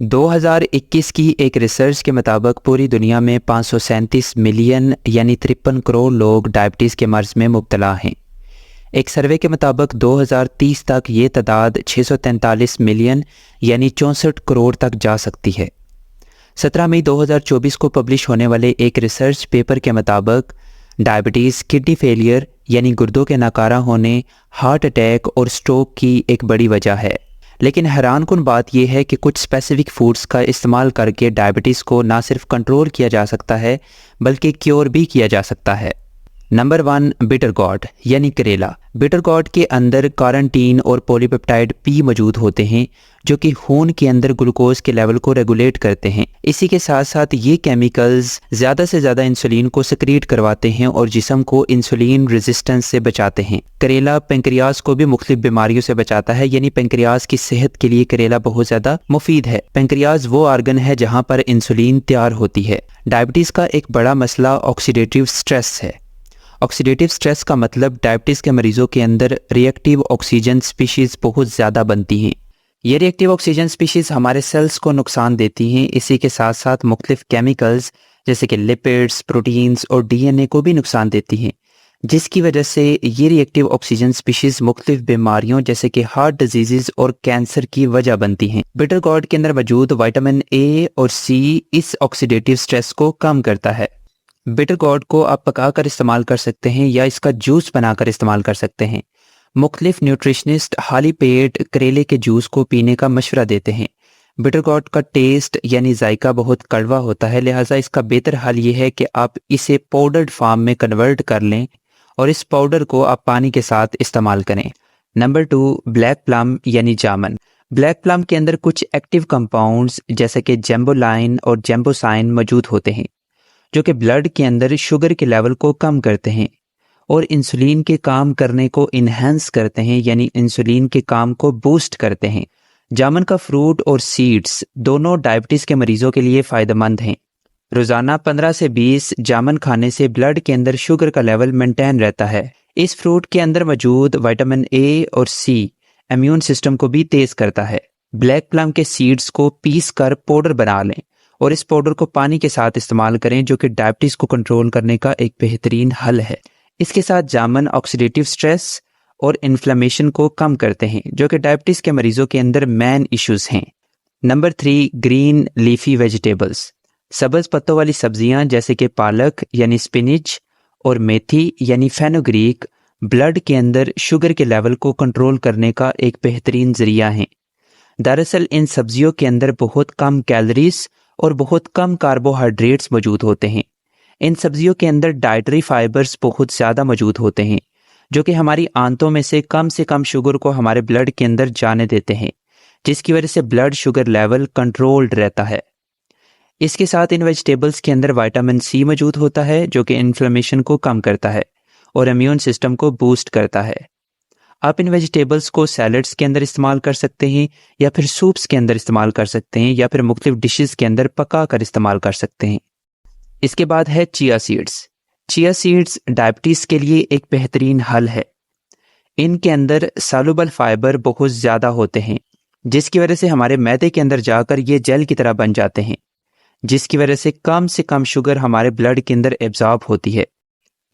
2021 की एक रिसर्च के मुताबिक पूरी दुनिया में 537 मिलियन यानी 53 करोड़ लोग डायबिटीज़ के मर्ज़ में मुब्तला हैं। एक सर्वे के मुताबिक 2030 तक ये तादाद 643 मिलियन यानी 64 करोड़ तक जा सकती है। 17 मई 2024 को पब्लिश होने वाले एक रिसर्च पेपर के मुताबिक डायबिटीज़ किडनी फेलियर यानी गुर्दों के नाकारा होने, हार्ट अटैक और स्ट्रोक की एक बड़ी वजह है। लेकिन हैरानकुन बात यह है कि कुछ स्पेसिफिक फूड्स का इस्तेमाल करके डायबिटीज़ को ना सिर्फ कंट्रोल किया जा सकता है बल्कि क्योर भी किया जा सकता है। नंबर 1, बिटर गॉर्ड यानी करेला। बिटर गॉर्ड के अंदर कारेंटीन और पॉलीपेप्टाइड पी मौजूद होते हैं जो कि खून के अंदर ग्लूकोज के लेवल को रेगुलेट करते हैं। इसी के साथ साथ ये केमिकल्स ज़्यादा से ज़्यादा इंसुलिन को सिक्रीट करवाते हैं और जिस्म को इंसुलिन रेजिस्टेंस से बचाते हैं। करेला पेंक्रियाज को भी मुख्तलिफ बीमारियों से बचाता है, यानी पेंक्रियाज की सेहत के लिए करेला बहुत ज़्यादा मुफीद है। पेंक्रियाज वो आर्गन है जहाँ पर इंसुलिन तैयार होती है। डायबिटीज़ का एक बड़ा मसला ऑक्सीडेटिव स्ट्रेस है। ऑक्सीडेटिव स्ट्रेस का मतलब डायबिटीज़ के मरीजों के अंदर रिएक्टिव ऑक्सीजन स्पीशीज़ बहुत ज़्यादा बनती हैं। ये रिएक्टिव ऑक्सीजन स्पीशीज़ हमारे सेल्स को नुकसान देती हैं। इसी के साथ साथ मुख्तलिफ केमिकल्स जैसे कि लिपिड्स, प्रोटीन्स और डीएनए को भी नुकसान देती हैं, जिसकी वजह से ये रिएक्टिव ऑक्सीजन स्पीशीज़ मुख्तलिफ बीमारियों जैसे कि हार्ट डिजीज़ और कैंसर की वजह बनती हैं। बिटर गॉर्ड के अंदर मौजूद विटामिन ए और सी इस ऑक्सीडेटिव स्ट्रेस को कम करता है। बिटर गॉर्ड को आप पका कर इस्तेमाल कर सकते हैं या इसका जूस बनाकर इस्तेमाल कर सकते हैं। मुख्तलिफ न्यूट्रिशनिस्ट खाली पेट करेले के जूस को पीने का मशवरा देते हैं। बिटर गॉर्ड का टेस्ट यानी जायका बहुत कड़वा होता है, लिहाजा इसका बेहतर हल ये है कि आप इसे पाउडर्ड फॉर्म में कन्वर्ट कर लें और इस पाउडर को आप पानी के साथ इस्तेमाल करें। नंबर 2, ब्लैक प्लम यानी जामुन। ब्लैक प्लम के अंदर कुछ एक्टिव कंपाउंड्स जैसे कि जेम्बोलाइन और जेम्बोसाइन मौजूद होते हैं जो कि ब्लड के अंदर शुगर के लेवल को कम करते हैं और इंसुलिन के काम करने को इन्हेंस करते हैं, यानी इंसुलिन के काम को बूस्ट करते हैं। जामुन का फ्रूट और सीड्स दोनों डायबिटीज़ के मरीजों के लिए फ़ायदेमंद हैं। रोज़ाना 15 से 20 जामुन खाने से ब्लड के अंदर शुगर का लेवल मेंटेन रहता है। इस फ्रूट के अंदर मौजूद विटामिन ए और सी इम्यून सिस्टम को भी तेज़ करता है। ब्लैक प्लम के सीड्स को पीस कर पाउडर बना लें और इस पाउडर को पानी के साथ इस्तेमाल करें, जो कि डायबिटीज़ को कंट्रोल करने का एक बेहतरीन हल है। इसके साथ जामुन ऑक्सीडेटिव स्ट्रेस और इन्फ्लेमेशन को कम करते हैं, जो कि डायबिटीज़ के मरीजों के अंदर मेन इश्यूज हैं। Number 3, green leafy vegetables. सब्ज़ पत्तों वाली सब्जियां जैसे कि पालक यानी स्पिनिच और मेथी यानी फेनुग्रीक ब्लड के अंदर शुगर के लेवल को कंट्रोल करने का एक बेहतरीन जरिया है। दरअसल इन सब्जियों के अंदर बहुत कम कैलोरीज और बहुत कम कार्बोहाइड्रेट्स मौजूद होते हैं। इन सब्जियों के अंदर डाइटरी फाइबर्स बहुत ज़्यादा मौजूद होते हैं जो कि हमारी आंतों में से कम शुगर को हमारे ब्लड के अंदर जाने देते हैं, जिसकी वजह से ब्लड शुगर लेवल कंट्रोल्ड रहता है। इसके साथ इन वेजिटेबल्स के अंदर विटामिन सी मौजूद होता है जो कि इन्फ्लेमेशन को कम करता है और इम्यून सिस्टम को बूस्ट करता है। आप इन वेजिटेबल्स को सैलड्स के अंदर इस्तेमाल कर सकते हैं या फिर सूप्स के अंदर इस्तेमाल कर सकते हैं या फिर मुख्तलिफ डिशेस के अंदर पका कर इस्तेमाल कर सकते हैं। इसके बाद है chia seeds. Chia seeds diabetes के लिए एक बेहतरीन हल है। इनके अंदर सॉल्युबल फाइबर बहुत ज़्यादा होते हैं, जिसकी वजह से हमारे मैदे के अंदर जाकर ये जेल की तरह बन जाते हैं, जिसकी वजह से कम शुगर हमारे ब्लड के अंदर एब्जॉर्ब होती है।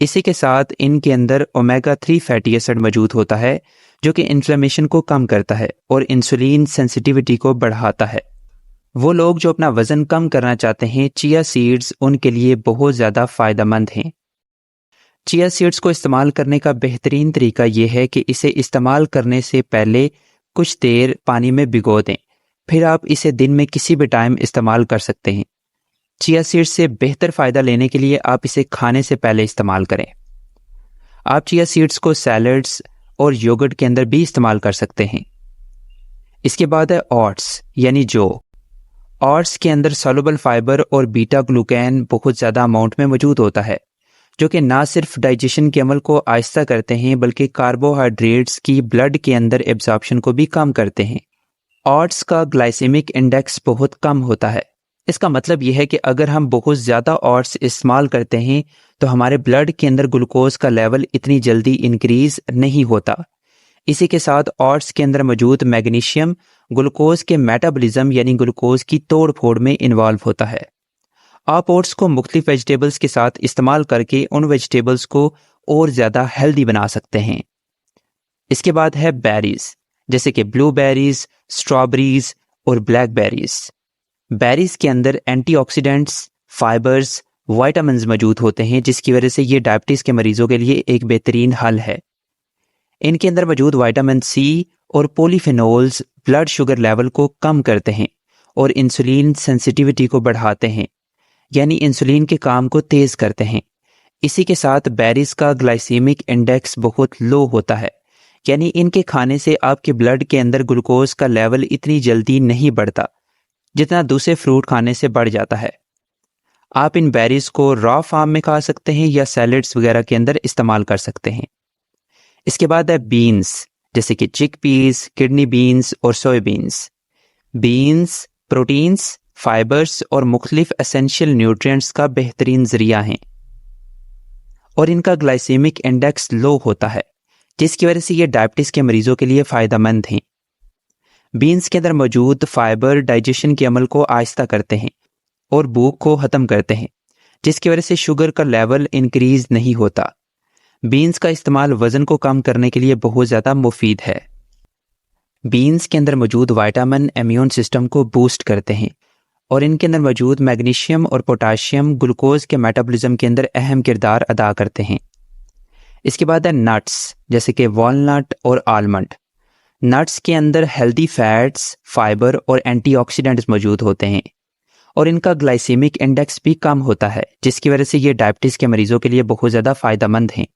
इसी के साथ इनके अंदर ओमेगा 3 फैटी एसिड मौजूद होता है जो कि इन्फ्लेमेशन को कम करता है और इंसुलिन सेंसिटिविटी को बढ़ाता है। वो लोग जो अपना वज़न कम करना चाहते हैं, चिया सीड्स उनके लिए बहुत ज़्यादा फ़ायदेमंद हैं। चिया सीड्स को इस्तेमाल करने का बेहतरीन तरीका ये है कि इसे इस्तेमाल करने से पहले कुछ देर पानी में भिगो दें, फिर आप इसे दिन में किसी भी टाइम इस्तेमाल कर सकते हैं। चिया सीड्स से बेहतर फ़ायदा लेने के लिए आप इसे खाने से पहले इस्तेमाल करें। आप चिया सीड्स को सैलड्स और योगर्ट के अंदर भी इस्तेमाल कर सकते हैं। इसके बाद है ओट्स यानी जौ। ओट्स के अंदर सॉल्युबल फाइबर और बीटा ग्लूकैन बहुत ज़्यादा अमाउंट में मौजूद होता है, जो कि ना सिर्फ डाइजेशन के अमल को आहिस्ता करते हैं बल्कि कार्बोहाइड्रेट्स की ब्लड के अंदर एब्जॉर्प्शन को भी कम करते हैं। ओट्स का ग्लाइसेमिक इंडेक्स बहुत कम होता है। इसका मतलब यह है कि अगर हम बहुत ज़्यादा ओट्स इस्तेमाल करते हैं तो हमारे ब्लड के अंदर ग्लूकोज का लेवल इतनी जल्दी इंक्रीज नहीं होता। इसी के साथ ओट्स के अंदर मौजूद मैग्नीशियम ग्लूकोज के मेटाबॉलिज्म यानी ग्लूकोज की तोड़ फोड़ में इन्वॉल्व होता है। आप ओट्स को मुख्तलिफ वेजिटेबल्स के साथ इस्तेमाल करके उन वेजिटेबल्स को और ज़्यादा हेल्दी बना सकते हैं। इसके बाद है बेरीज, जैसे कि ब्लूबेरीज, स्ट्रॉबेरीज और ब्लैकबेरीज। बेरीज के अंदर एंटीऑक्सीडेंट्स, फाइबर्स, विटामिन्स मौजूद होते हैं, जिसकी वजह से ये डायबिटीज़ के मरीजों के लिए एक बेहतरीन हल है। इनके अंदर मौजूद विटामिन सी और पॉलीफेनोल्स ब्लड शुगर लेवल को कम करते हैं और इंसुलिन सेंसिटिविटी को बढ़ाते हैं, यानी इंसुलिन के काम को तेज़ करते हैं। इसी के साथ बेरीज का ग्लाइसेमिक इंडेक्स बहुत लो होता है, यानी इनके खाने से आपके ब्लड के अंदर ग्लूकोज का लेवल इतनी जल्दी नहीं बढ़ता जितना दूसरे फ्रूट खाने से बढ़ जाता है। आप इन बेरीज को रॉ फॉर्म में खा सकते हैं या सैलड्स वगैरह के अंदर इस्तेमाल कर सकते हैं। इसके बाद है बीन्स, जैसे कि चिक पीस, किडनी बीन्स और सोयाबीन्स। बीन्स प्रोटीन्स, फाइबर्स और मुख्तलिफ एसेंशियल न्यूट्रिएंट्स का बेहतरीन जरिया हैं और इनका ग्लाइसेमिक इंडेक्स लो होता है, जिसकी वजह से ये डायबिटीज़ के मरीजों के लिए फ़ायदेमंद हैं। बीन्स के अंदर मौजूद फाइबर डाइजेशन के अमल को आहिस्ता करते हैं और भूख को ख़त्म करते हैं, जिसकी वजह से शुगर का लेवल इंक्रीज नहीं होता। बीन्स का इस्तेमाल वज़न को कम करने के लिए बहुत ज़्यादा मुफीद है। बीन्स के अंदर मौजूद विटामिन इम्यून सिस्टम को बूस्ट करते हैं और इनके अंदर मौजूद मैग्नीशियम और पोटाशियम ग्लूकोज के मेटाबॉलिज्म के अंदर अहम किरदार अदा करते हैं। इसके बाद है नट्स, जैसे कि वॉलनट और आलमंड। नट्स के अंदर हेल्दी फैट्स, फाइबर और एंटीऑक्सीडेंट्स मौजूद होते हैं और इनका ग्लाइसेमिक इंडेक्स भी कम होता है, जिसकी वजह से ये डायबिटीज़ के मरीजों के लिए बहुत ज़्यादा फ़ायदेमंद हैं।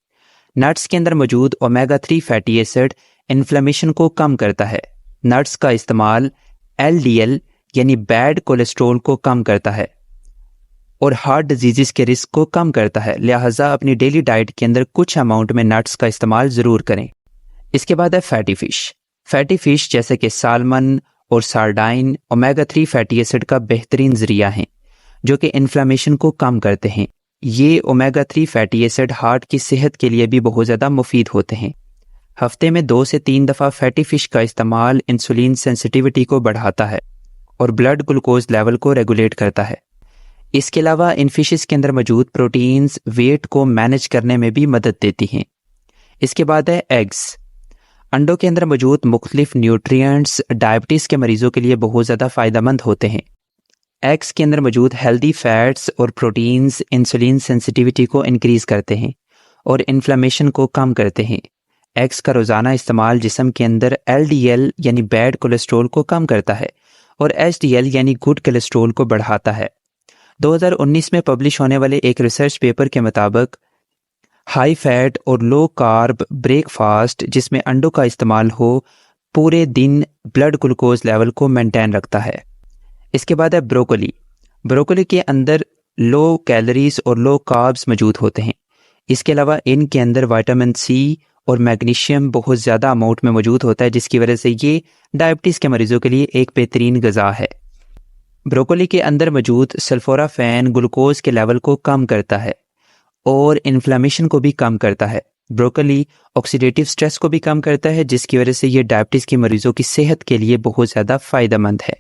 नट्स के अंदर मौजूद ओमेगा 3 फैटी एसिड इन्फ्लेमेशन को कम करता है। नट्स का इस्तेमाल LDL यानी बैड कोलेस्ट्रोल को कम करता है और हार्ट डिजीज़ के रिस्क को कम करता है। लिहाजा अपनी डेली डाइट के अंदर कुछ अमाउंट में नट्स का इस्तेमाल ज़रूर करें। इसके बाद है फैटी फ़िश। फैटी फ़िश जैसे कि सालमन और सार्डाइन ओमेगा 3 फैटी एसिड का बेहतरीन ज़रिया हैं, जो कि इन्फ्लेमेशन को कम करते हैं। ये ओमेगा 3 फैटी एसिड हार्ट की सेहत के लिए भी बहुत ज़्यादा मुफीद होते हैं। हफ्ते में 2 से 3 दफ़ा फैटी फ़िश का इस्तेमाल इंसुलिन सेंसिटिविटी को बढ़ाता है और ब्लड ग्लूकोज लेवल को रेगुलेट करता है। इसके अलावा इन फिशेस के अंदर मौजूद प्रोटीन्स वेट को मैनेज करने में भी मदद देती हैं। इसके बाद है एग्स। अंडों के अंदर मौजूद मुख्तलिफ न्यूट्रिएंट्स डायबिटीज़ के मरीजों के लिए बहुत ज़्यादा फ़ायदेमंद होते हैं। एग्स के अंदर मौजूद हेल्दी फैट्स और प्रोटीन्स इंसुलिन सेंसिटिविटी को इंक्रीज़ करते हैं और इन्फ्लेमेशन को कम करते हैं। एग्स का रोज़ाना इस्तेमाल जिस्म के अंदर LDL यानी बैड कोलेस्ट्रोल को कम करता है और HDL यानी गुड कोलेस्ट्रोल को बढ़ाता है। 2019 में पब्लिश होने वाले एक रिसर्च पेपर के मुताबिक हाई फैट और लो कार्ब ब्रेकफास्ट जिसमें अंडों का इस्तेमाल हो पूरे दिन ब्लड ग्लूकोज लेवल को मेंटेन रखता है। इसके बाद है ब्रोकली। ब्रोकली के अंदर लो कैलोरीज और लो कार्ब्स मौजूद होते हैं। इसके अलावा इनके अंदर विटामिन C और मैग्नीशियम बहुत ज़्यादा अमाउंट में मौजूद होता है, जिसकी वजह से ये डायबिटीज़ के मरीजों के लिए एक बेहतरीन ग़िज़ा है। ब्रोकली के अंदर मौजूद सल्फोराफेन ग्लूकोज के लेवल को कम करता है और इन्फ्लेमेशन को भी कम करता है। ब्रोकली ऑक्सीडेटिव स्ट्रेस को भी कम करता है, जिसकी वजह से ये डायबिटीज़ के मरीजों की सेहत के लिए बहुत ज़्यादा फ़ायदेमंद है।